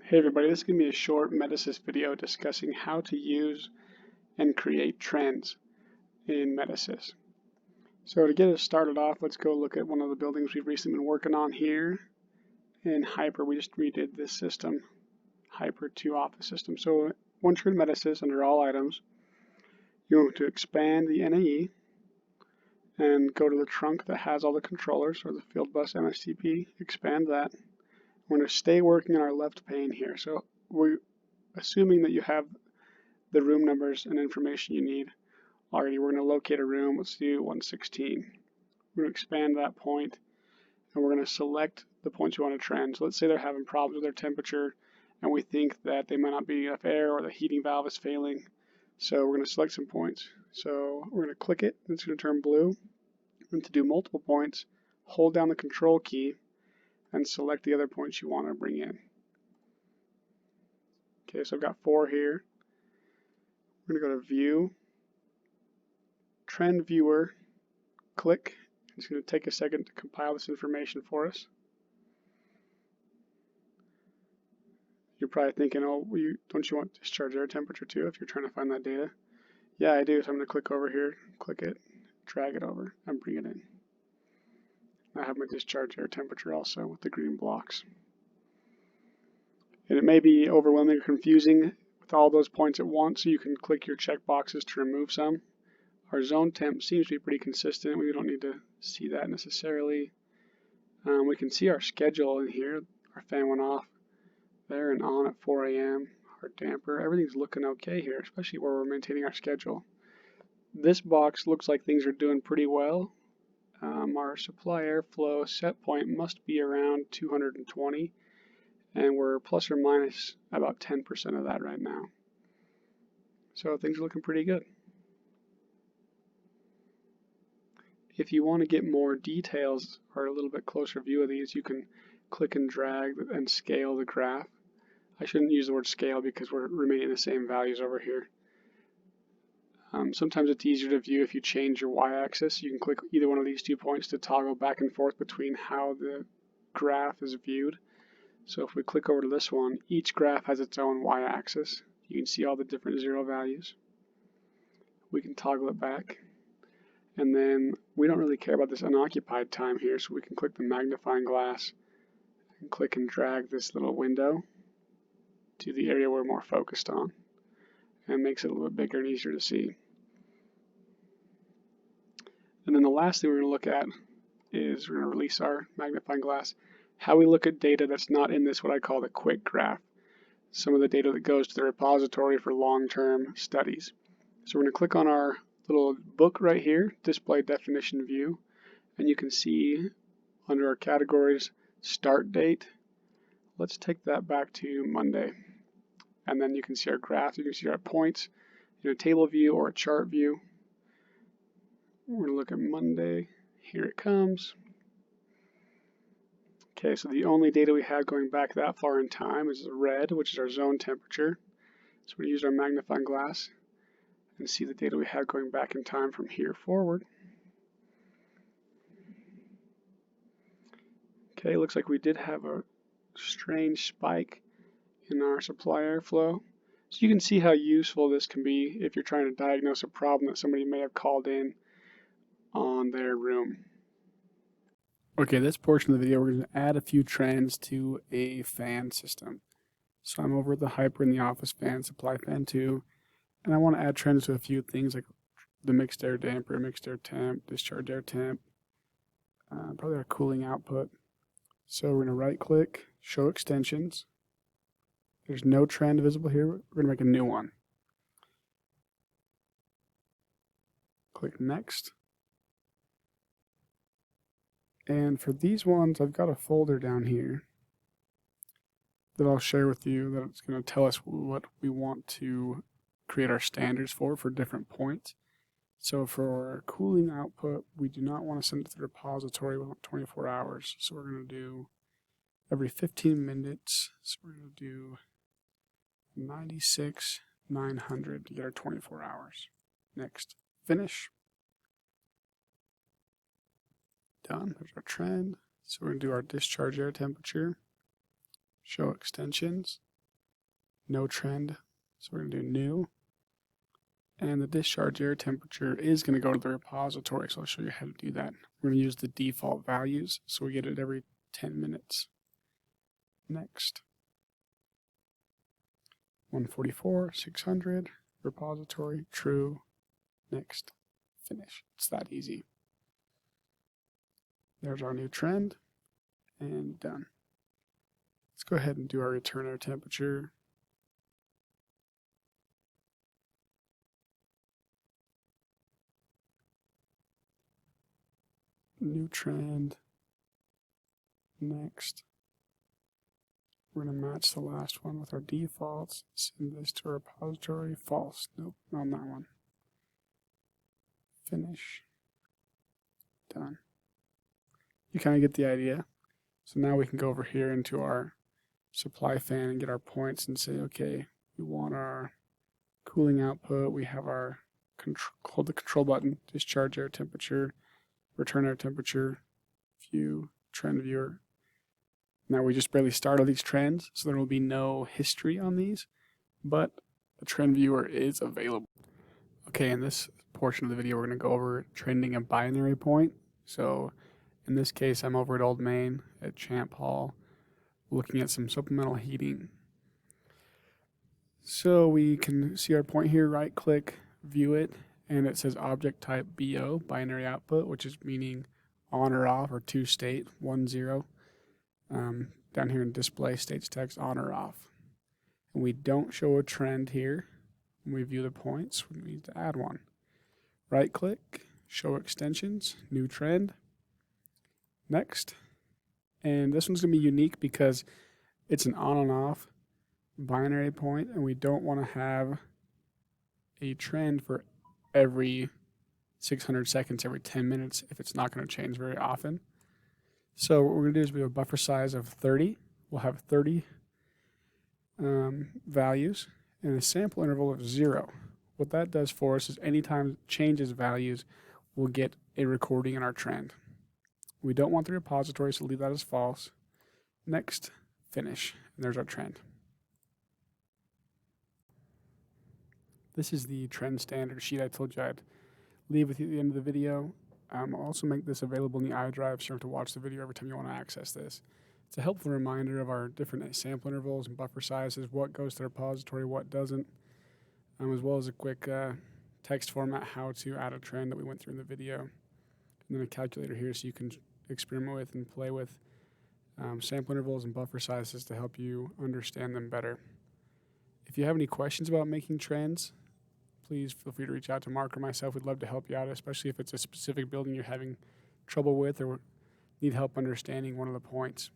Hey everybody, this is going to be a short Metasys video discussing how to use and create trends in Metasys. So to get us started off, let's go look at one of the buildings we've recently been working on here. In Hyper, we just redid this system, Hyper 2 Office System. So once you're in Metasys, under All Items, you're going to expand the NAE and go to the trunk that has all the controllers, or the Field Bus MSTP, expand that. We're going to stay working on our left pane here. So we're assuming that you have the room numbers and information you need already. We're going to locate a room. Let's do 116. We're going to expand that point, and we're going to select the points we want to trend. So let's say they're having problems with their temperature, and we think that they might not be enough air or the heating valve is failing. So we're going to select some points. So we're going to click it. It's going to turn blue. And to do multiple points, hold down the control key and select the other points you want to bring in. Okay, so I've got 4 here. We're going to go to View, Trend Viewer, click. It's going to take a second to compile this information for us. You're probably thinking, oh, don't you want discharge air temperature too if you're trying to find that data? Yeah, I do, so I'm going to click over here, click it, drag it over, and bring it in. I have my discharge air temperature also with the green blocks. And it may be overwhelming or confusing with all those points at once, so you can click your check boxes to remove some. Our zone temp seems to be pretty consistent. We don't need to see that necessarily. We can see our schedule in here. Our fan went off there and on at 4 a.m. Our damper, everything's looking okay here, especially where we're maintaining our schedule. This box looks like things are doing pretty well. Our supply airflow set point must be around 220, and we're plus or minus about 10% of that right now. So things are looking pretty good. If you want to get more details or a little bit closer view of these, you can click and drag and scale the graph. I shouldn't use the word scale because we're remaining the same values over here. Sometimes it's easier to view if you change your y-axis. You can click either one of these 2 points to toggle back and forth between how the graph is viewed. So if we click over to this one, each graph has its own y-axis. You can see all the different 0 values. We can toggle it back. And then we don't really care about this unoccupied time here, so we can click the magnifying glass and click and drag this little window to the area we're more focused on. And it makes it a little bit bigger and easier to see. And then the last thing we're going to look at is we're going to release our magnifying glass, how we look at data that's not in this what I call the quick graph, some of the data that goes to the repository for long-term studies. So we're going to click on our little book right here, Display Definition View, and you can see under our categories, start date. Let's take that back to Monday. And then you can see our graph, you can see our points in a table view or a chart view. We're going to look at Monday. Here it comes. Okay, so the only data we have going back that far in time is red, which is our zone temperature. So we're going to use our magnifying glass and see the data we have going back in time from here forward. Okay, looks like we did have a strange spike in our supply airflow. So you can see how useful this can be if you're trying to diagnose a problem that somebody may have called in on their room. Okay, this portion of the video, we're going to add a few trends to a fan system. So I'm over at the Hyper in the office fan, supply fan 2, and I want to add trends to a few things like the mixed air damper, mixed air temp, discharge air temp, probably our cooling output. So we're going to right click, show extensions. There's no trend visible here. We're going to make a new one. Click next. And for these ones, I've got a folder down here that I'll share with you that it's going to tell us what we want to create our standards for different points. So for our cooling output, we do not want to send it to the repository within 24 hours. So we're going to do every 15 minutes. So we're going to do 96,900 to get our 24 hours. Next, finish. Done. There's our trend. So we're going to do our discharge air temperature, show extensions. no trend. So we're going to do new. And the discharge air temperature is going to go to the repository, so I'll show you how to do that. We're going to use the default values, so we get it every 10 minutes. Next. 144, 600, repository, true, next, finish. It's that easy. There's our new trend, and done. Let's go ahead and do our return air temperature. New trend, next. We're going to match the last one with our defaults. Send this to our repository, false. Nope, not on that one. Finish. Done. You kind of get the idea. So now we can go over here into our supply fan and get our points and say, okay, we want our cooling output. We have our hold the control button, discharge air temperature, return air temperature, view, trend viewer. Now we just barely started these trends, so there will be no history on these, but the trend viewer is available. Okay, in this portion of the video, we're going to go over trending a binary point. So in this case, I'm over at Old Main at Champ Hall, looking at some supplemental heating. So we can see our point here, right click, view it, and it says object type BO, binary output, which is meaning on or off, or to state, 1, 0. Down here in display states text on or off. And we don't show a trend here. When we view the points, we need to add one. Right click, show extensions, new trend, next. And this one's going to be unique because it's an on and off binary point, and we don't want to have a trend for every 600 seconds, every 10 minutes, if it's not going to change very often. So what we're going to do is we have a buffer size of 30. We'll have 30 values and a sample interval of 0. What that does for us is anytime it changes values, we'll get a recording in our trend. We don't want the repository, so leave that as false. Next, finish, and there's our trend. This is the trend standard sheet I told you I'd leave with you at the end of the video. I'll also make this available in the iDrive, so you don't have to watch the video every time you want to access this. It's a helpful reminder of our different sample intervals and buffer sizes, what goes to the repository, what doesn't, as well as a quick text format how to add a trend that we went through in the video. And then a calculator here so you can experiment with and play with sample intervals and buffer sizes to help you understand them better. If you have any questions about making trends, please feel free to reach out to Mark or myself. We'd love to help you out, especially if it's a specific building you're having trouble with or need help understanding one of the points.